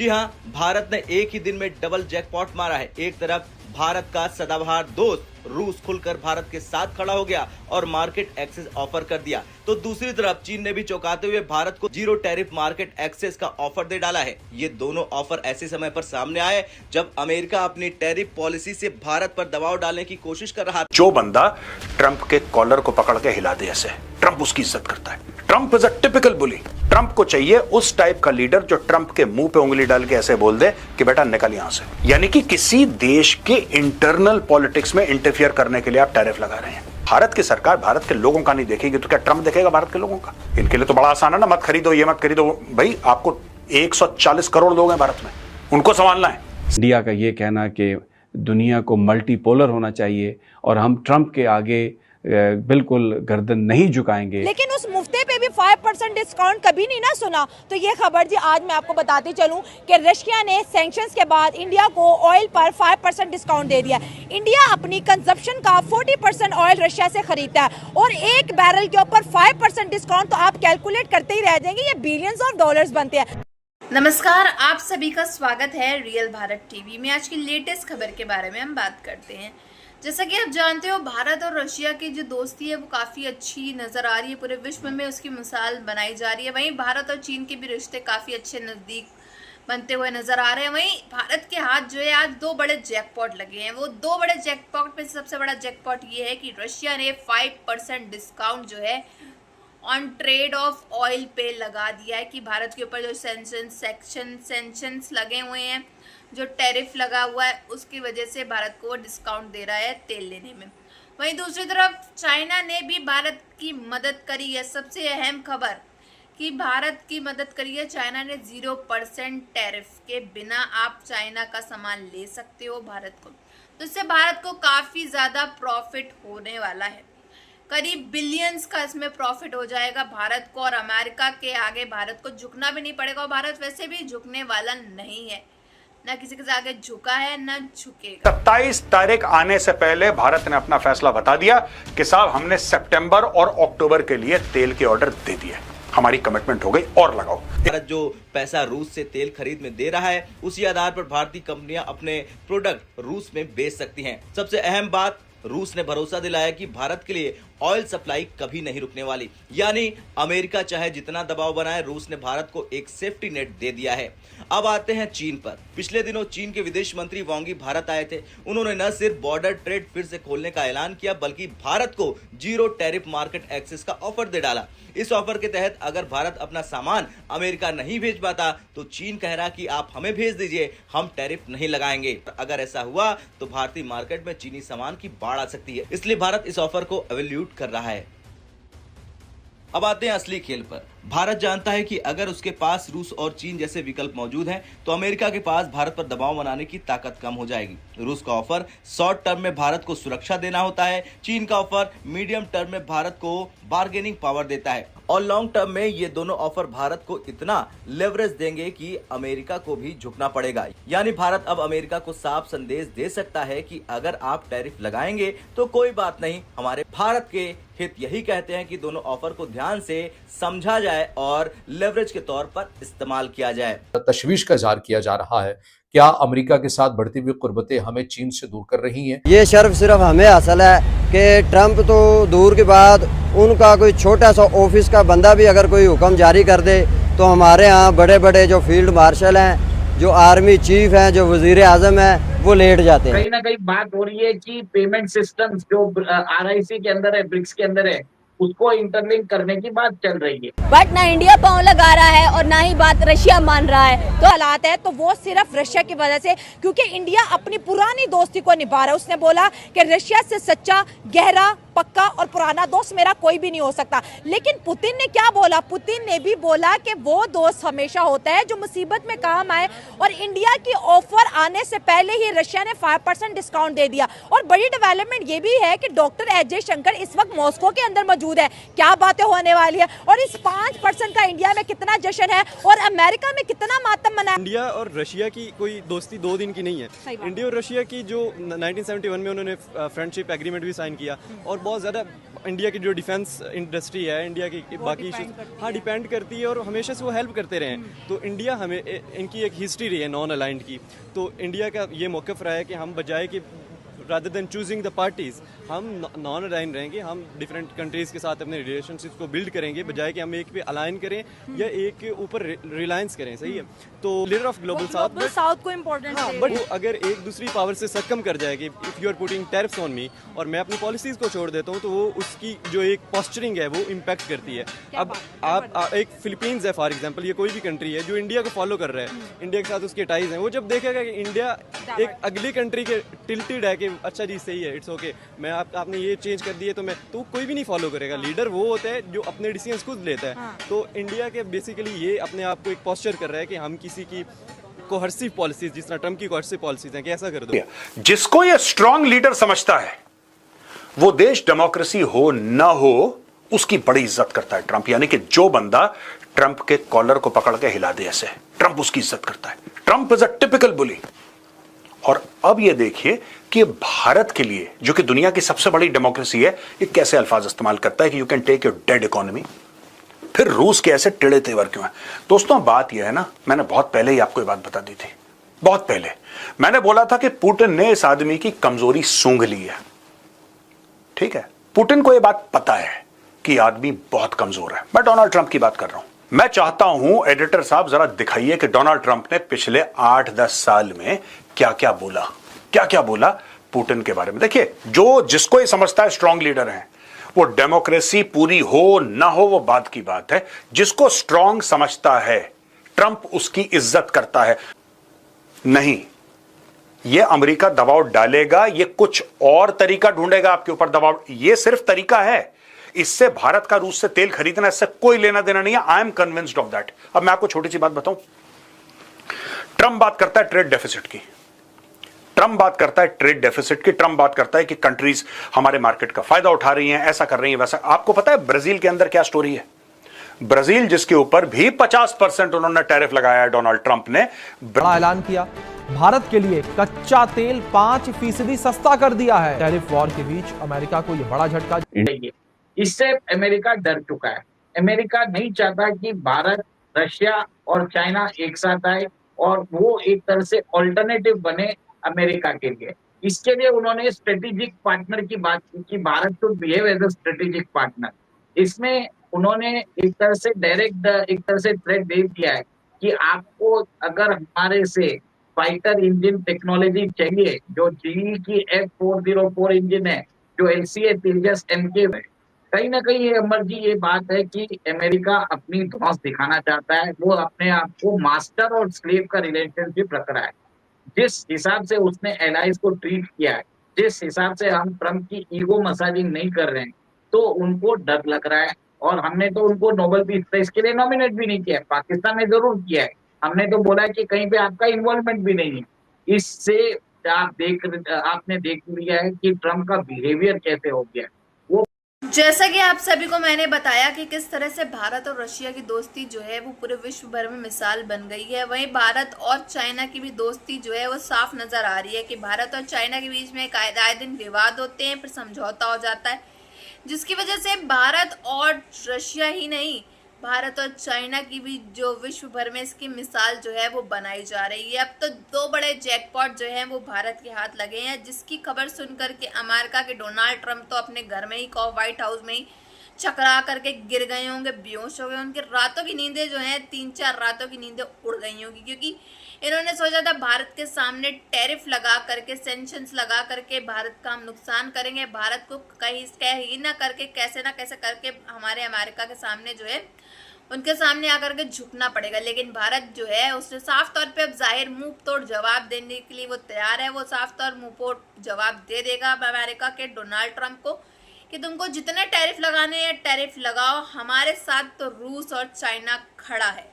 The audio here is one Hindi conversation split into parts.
जी हां, भारत ने एक ही दिन में डबल जैकपॉट मारा है। एक तरफ भारत का सदाबहार दोस्त रूस खुलकर भारत के साथ खड़ा हो गया और मार्केट एक्सेस ऑफर कर दिया, तो दूसरी तरफ चीन ने भी चौंकाते हुए भारत को जीरो टैरिफ मार्केट एक्सेस का ऑफर दे डाला है। ये दोनों ऑफर ऐसे समय पर सामने आए जब अमेरिका अपनी टैरिफ पॉलिसी से भारत पर दबाव डालने की कोशिश कर रहा था। जो बंदा ट्रंप के कॉलर को पकड़ के हिला दे, ऐसे ट्रंप उसकी इज्जत करता है। Trump is a typical bully. Trump को चाहिए उस टाइप का लीडर जो ट्रंप के मुंह पे उंगली डाल के ऐसे बोल दे कि बेटा निकल यहां से। यानी कि किसी देश के इंटरनल पॉलिटिक्स में इंटरफियर करने के लिए आप टैरिफ लगा रहे हैं। भारत की सरकार भारत के लोगों का नहीं देखेगी तो क्या ट्रंप देखेगा भारत के लोगों का? इनके लिए तो बड़ा आसान है ना, मत खरीदो, ये मत खरीदो। भाई आपको 140 करोड़ लोग हैं भारत में, उनको संभालना है। इंडिया का ये कहना कि दुनिया को मल्टीपोलर होना चाहिए और हम ट्रंप के आगे बिल्कुल गर्दन नहीं झुकाएंगे, लेकिन उस मुफ्ते पे भी 5% डिस्काउंट कभी नहीं ना सुना। तो ये खबर जी आज मैं आपको बताती चलूं कि रशिया ने सैंक्शंस के बाद इंडिया को ऑयल पर 5% डिस्काउंट दे दिया। इंडिया अपनी कंजप्शन का 40% ऑयल रशिया से खरीदता है और एक बैरल के ऊपर 5% डिस्काउंट, तो आप कैलकुलेट करते ही रह जाएंगे, ये बिलियंस ऑफ डॉलर्स बनते हैं। नमस्कार, आप सभी का स्वागत है रियल भारत टीवी में। आज की लेटेस्ट खबर के बारे में हम बात करते हैं। जैसा कि आप जानते हो, भारत और रशिया की जो दोस्ती है वो काफ़ी अच्छी नज़र आ रही है, पूरे विश्व में उसकी मिसाल बनाई जा रही है। वहीं भारत और चीन के भी रिश्ते काफ़ी अच्छे नज़दीक बनते हुए नज़र आ रहे हैं। वहीं भारत के हाथ जो है आज दो बड़े जैकपॉट लगे हैं। वो दो बड़े जैकपॉट में सबसे बड़ा जैकपॉट ये है कि रशिया ने 5% डिस्काउंट जो है ऑन ट्रेड ऑफ ऑयल पे लगा दिया है, कि भारत के ऊपर जो सैंक्शंस लगे हुए हैं, जो टैरिफ लगा हुआ है, उसकी वजह से भारत को वो डिस्काउंट दे रहा है तेल लेने में। वहीं दूसरी तरफ चाइना ने भी भारत की मदद करी है। सबसे अहम खबर कि भारत की मदद करी है चाइना ने। 0% टैरिफ के बिना आप चाइना का सामान ले सकते हो भारत को, तो इससे भारत को काफ़ी ज़्यादा प्रॉफिट होने वाला है। करीब बिलियंस का इसमें प्रॉफिट हो जाएगा भारत को, और अमेरिका के आगे भारत को झुकना भी नहीं पड़ेगा। और भारत वैसे भी झुकने वाला नहीं है, ना किसी के आगे झुका है ना झुकेगा। 27 तारीख आने से पहले भारत ने अपना फैसला बता दिया कि साहब हमने सितंबर और अक्टूबर के लिए तेल के ऑर्डर दे दिए, हमारी कमिटमेंट हो गई और लगाओ। भारत जो पैसा रूस से तेल खरीद में दे रहा है, उसी आधार पर भारतीय कंपनियां अपने प्रोडक्ट रूस में बेच सकती हैं। सबसे अहम बात, रूस ने भरोसा दिलाया कि भारत के लिए ऑयल सप्लाई कभी नहीं रुकने वाली। यानी अमेरिका चाहे जितना दबाव बनाए, रूस ने भारत को एक सेफ्टी नेट दे दिया है। अब आते हैं चीन पर। पिछले दिनों चीन के विदेश मंत्री वांग यी भारत आए थे। उन्होंने न सिर्फ बॉर्डर ट्रेड फिर से खोलने का ऐलान किया, बल्कि भारत को जीरो टैरिफ मार्केट एक्सेस का ऑफर दे डाला। इस ऑफर के तहत अगर भारत अपना सामान अमेरिका नहीं भेज पाता तो चीन कह रहा कि आप हमें भेज दीजिए, हम टैरिफ नहीं लगाएंगे। अगर ऐसा हुआ तो भारतीय मार्केट में चीनी सामान की बाढ़ आ सकती है, इसलिए भारत इस ऑफर को एवेल्यूट कर रहा है। अब आते हैं असली खेल पर। भारत जानता है कि अगर उसके पास रूस और चीन जैसे विकल्प मौजूद हैं, तो अमेरिका के पास भारत पर दबाव बनाने की ताकत कम हो जाएगी। रूस का ऑफर शॉर्ट टर्म में भारत को सुरक्षा देना होता है, चीन का ऑफर मीडियम टर्म में भारत को बार्गेनिंग पावर देता है, और लॉन्ग टर्म में ये दोनों ऑफर भारत को इतना लेवरेज देंगे कि अमेरिका को भी झुकना पड़ेगा। यानी भारत अब अमेरिका को साफ संदेश दे सकता है कि अगर आप टैरिफ लगाएंगे तो कोई बात नहीं, हमारे भारत के हित यही कहते हैं कि दोनों ऑफर को ध्यान से समझा जाए और लेवरेज के तौर पर इस्तेमाल किया जाए। तशवीश का इजहार किया जा रहा है, क्या अमेरिका के साथ बढ़ती हुई कुर्बतें हमें चीन से दूर कर रही हैं? ये शर्फ सिर्फ हमें हासिल है कि ट्रंप तो दूर के बाद उनका कोई छोटा सा ऑफिस का बंदा भी अगर कोई हुक्म जारी कर दे तो हमारे यहाँ बड़े बड़े जो फील्ड मार्शल हैं, जो आर्मी चीफ हैं, जो वजीर आजम हैं, वो लेट जाते हैं। कहीं ना कहीं बात हो रही है कि पेमेंट सिस्टम जो RIC के अंदर है, ब्रिक्स के अंदर है, उसको इंटरलिंक करने की बात चल रही है। बट ना इंडिया पाँव लगा रहा है और ना ही बात रशिया मान रहा है। तो हालात है तो वो सिर्फ रशिया की वजह से, क्योंकि इंडिया अपनी पुरानी दोस्ती को निभा रहा है। उसने बोला कि रशिया से सच्चा, गहरा, पक्का और पुराना दोस्त मेरा कोई भी नहीं हो सकता। लेकिन पुतिन ने क्या बोला? पुतिन ने भी बोला कि वो दोस्त हमेशा होता है जो मुसीबत में काम आए, और इंडिया की ऑफर आने से पहले ही रशिया ने 5% डिस्काउंट दे दिया। और बड़ी डेवलपमेंट ये भी है कि डॉक्टर एस जयशंकर इस वक्त मॉस्को के अंदर मौजूद मौजूद है, क्या बातें होने वाली है और इस 5% का इंडिया में कितना जश्न है और अमेरिका में कितना मातम मनाया। इंडिया और रशिया की कोई दोस्ती 2 दिन की नहीं है। इंडिया और रशिया की जो 1971 में उन्होंने फ्रेंडशिप एग्रीमेंट भी साइन किया और बहुत ज़्यादा इंडिया की जो डिफेंस इंडस्ट्री है, इंडिया की बाकी इशूज हाँ डिपेंड करती है और हमेशा से वो हेल्प करते रहे हैं। तो इंडिया हमें इनकी एक हिस्ट्री रही है नॉन अलाइंड की, तो इंडिया का ये मौक़िफ़ रहा है कि हम बजाय कि rather than choosing the parties, हम नॉन अलाइन रहेंगे, हम डिफरेंट कंट्रीज़ के साथ अपने रिलेशनशिप को बिल्ड करेंगे बजाय कि हम एक पे अलाइन करें या एक के ऊपर रिलायंस करें। सही है, तो लीडर ऑफ ग्लोबल साउथ को इम्पोर्टेंस हाँ, बट वो अगर एक दूसरी पावर से सक्कम कर जाएगी, if you are putting tariffs on me और मैं अपनी पॉलिसीज़ को छोड़ देता हूँ, तो वो उसकी जो एक पोस्चरिंग है वो इम्पैक्ट करती है। अब आप एक फिलीपींस है फॉर एग्जांपल, ये कोई भी कंट्री है जो इंडिया को फॉलो कर रहा है, इंडिया के साथ उसके टाइज हैं, वो जब देखेगा कि इंडिया एक अगली कंट्री के टिल्टेड है कि अच्छा जी सही है, इट्स ओके, मैं आपने ये चेंज कर दिए तो कोई भी नहीं फॉलो करेगा। लीडर वो होता है जो अपने डिसीजंस खुद लेता है। तो इंडिया के बेसिकली ये अपने आप को एक पोस्चर कर रहा है कि हम किसी की कोहर्सिव पॉलिसीज, जिस तरह ट्रम्प की कोहर्सिव पॉलिसीज हैं, कि ऐसा कर दो। जिसको ये स्ट्रांग लीडर समझता है वो देश डेमोक्रेसी हो ना हो उसकी बड़ी इज्जत करता है ट्रंप। यानी कि जो बंदा ट्रंप के कॉलर को पकड़ के हिला दे ऐसे, ट्रंप उसकी इज्जत करता है। ट्रंप इज अ टिपिकल बुली। और अब ये देखिए कि भारत के लिए, जो कि दुनिया की सबसे बड़ी डेमोक्रेसी है, ये कैसे अल्फाज इस्तेमाल करता है कि you can take your dead economy. फिर रूस के ऐसे टेढ़े तेवर क्यों है? दोस्तों बात यह है ना, मैंने बहुत पहले ही आपको ये बात बता दी थी, बहुत पहले मैंने बोला था कि पुतिन ने इस आदमी की कमजोरी सूंघ ली है। ठीक है, पुतिन को यह बात पता है कि आदमी बहुत कमजोर है। मैं डोनाल्ड ट्रंप की बात कर रहा हूं। मैं चाहता हूं एडिटर साहब जरा दिखाइए कि डोनाल्ड ट्रंप ने पिछले 8-10 साल में क्या क्या बोला पुतिन के बारे में। देखिए, जिसको ये समझता है स्ट्रांग लीडर है, वो डेमोक्रेसी पूरी हो ना हो वो बात की बात है। जिसको स्ट्रांग समझता है ट्रंप उसकी इज्जत करता है। नहीं, ये अमेरिका दबाव डालेगा, ये कुछ और तरीका ढूंढेगा आपके ऊपर दबाव। ये सिर्फ तरीका है, इससे भारत का रूस से तेल खरीदना, इससे कोई लेना देना नहीं है। I am convinced of that. अब मैं आपको छोटी सी बात बताऊं, ट्रंप बात करता है ट्रेड डेफिसिट की, ट्रंप बात करता है ट्रेड डेफिसिट की, ट्रंप बात करता है कि कंट्रीज हमारे मार्केट का फायदा उठा रही हैं, ऐसा कर रही हैं, वैसा। आपको पता है ब्राजील के अंदर क्या स्टोरी है? ब्राजील जिसके ऊपर भी 50% उन्होंने टैरिफ लगाया है डोनाल्ड ट्रंप ने, बड़ा ऐलान किया। भारत के लिए कच्चा तेल 5% सस्ता कर दिया है। टैरिफ वॉर के बीच अमेरिका को यह बड़ा झटका। इससे अमेरिका डर चुका है। अमेरिका नहीं चाहता कि भारत, रशिया और चाइना एक साथ आए और वो एक तरह से ऑल्टरनेटिव बने अमेरिका के लिए। इसके लिए उन्होंने स्ट्रेटेजिक पार्टनर की बात की कि Bharat should behave as a strategic partner. इसमें उन्होंने एक तरह से डायरेक्ट एक तरह से थ्रेट दे दिया है कि आपको अगर हमारे से फाइटर इंजन टेक्नोलॉजी चाहिए, जो जीई की F404 इंजन है, जो LCA तेजस MK है, कहीं ना कहीं ये अमर जी ये बात है कि अमेरिका अपनी धौंस दिखाना चाहता है। वो अपने आप को मास्टर और स्लेव का रिलेशनशिप रख रहा है। जिस हिसाब से उसने एलाइज को ट्रीट किया है, जिस हिसाब से हम ट्रंप की ईगो मसाजिंग नहीं कर रहे हैं, तो उनको डर लग रहा है। और हमने तो उनको नोबेल पीस प्राइज के लिए नॉमिनेट भी नहीं किया है। पाकिस्तान ने जरूर किया है, हमने तो बोला है कि कहीं पे आपका इन्वॉल्वमेंट भी नहीं है। इससे आपने देख लिया है कि ट्रंप का बिहेवियर कैसे हो गया। जैसा कि आप सभी को मैंने बताया कि किस तरह से भारत और रशिया की दोस्ती जो है वो पूरे विश्व भर में मिसाल बन गई है। वहीं भारत और चाइना की भी दोस्ती जो है वो साफ नजर आ रही है कि भारत और चाइना के बीच में आए दिन विवाद होते हैं, फिर समझौता हो जाता है, जिसकी वजह से भारत और रशिया ही नहीं, भारत और चाइना की भी जो विश्व भर में इसकी मिसाल जो है वो बनाई जा रही है। अब तो 2 बड़े जैकपॉट जो हैं वो भारत के हाथ लगे हैं, जिसकी खबर सुनकर के अमेरिका के डोनाल्ड ट्रंप तो अपने घर में ही व्हाइट हाउस में ही चकरा करके गिर गए होंगे, बेहोश हो गए। उनकी रातों की नींदें जो हैं 3-4 रातों की नींदें उड़ गई होंगी, क्योंकि इन्होंने सोचा था भारत के सामने टैरिफ लगा करके, सैंक्शंस लगा करके भारत का हम नुकसान करेंगे, भारत को कहीं ना करके कैसे ना कैसे करके हमारे अमेरिका के सामने जो है उनके सामने आकर के झुकना पड़ेगा। लेकिन भारत जो है उसने साफ तौर पे अब जाहिर मुंह तोड़ जवाब देने के लिए वो तैयार है। वो साफ तौर मुंह तोड़ जवाब दे देगा अमेरिका के डोनाल्ड ट्रंप को कि तुमको जितने टैरिफ लगाने हैं टैरिफ लगाओ, हमारे साथ तो रूस और चाइना खड़ा है।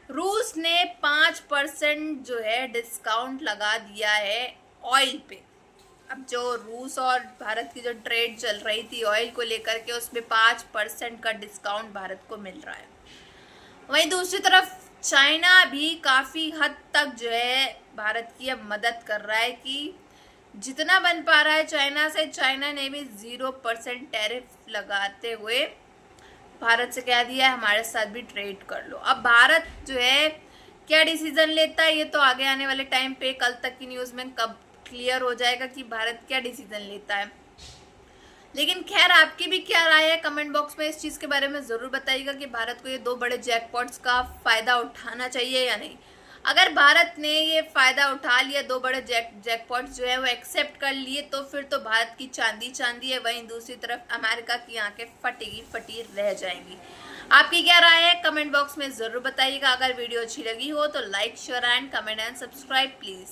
रूस ने 5% जो है डिस्काउंट लगा दिया है ऑयल पे, अब जो रूस और भारत की जो ट्रेड चल रही थी ऑयल को लेकर के, उसमें 5% का डिस्काउंट भारत को मिल रहा है। वहीं दूसरी तरफ चाइना भी काफ़ी हद तक जो है भारत की अब मदद कर रहा है कि जितना बन पा रहा है चाइना से। चाइना ने भी 0% टैरिफ लगाते हुए भारत से कह दिया है हमारे साथ भी ट्रेड कर लो। अब भारत जो है क्या डिसीजन लेता है ये तो आगे आने वाले टाइम पे, कल तक की न्यूज़ में कब क्लियर हो जाएगा कि भारत क्या डिसीजन लेता है। लेकिन खैर आपकी भी क्या राय है कमेंट बॉक्स में इस चीज़ के बारे में ज़रूर बताइएगा कि भारत को ये 2 बड़े जैकपॉट्स का फ़ायदा उठाना चाहिए या नहीं। अगर भारत ने ये फ़ायदा उठा लिया, 2 बड़े जैकपॉट्स जो है वो एक्सेप्ट कर लिए, तो फिर तो भारत की चांदी चांदी है। वहीं दूसरी तरफ अमेरिका की आंखें फटी रह जाएंगी। आपकी क्या राय है कमेंट बॉक्स में ज़रूर बताइएगा। अगर वीडियो अच्छी लगी हो तो like share and comment and subscribe please.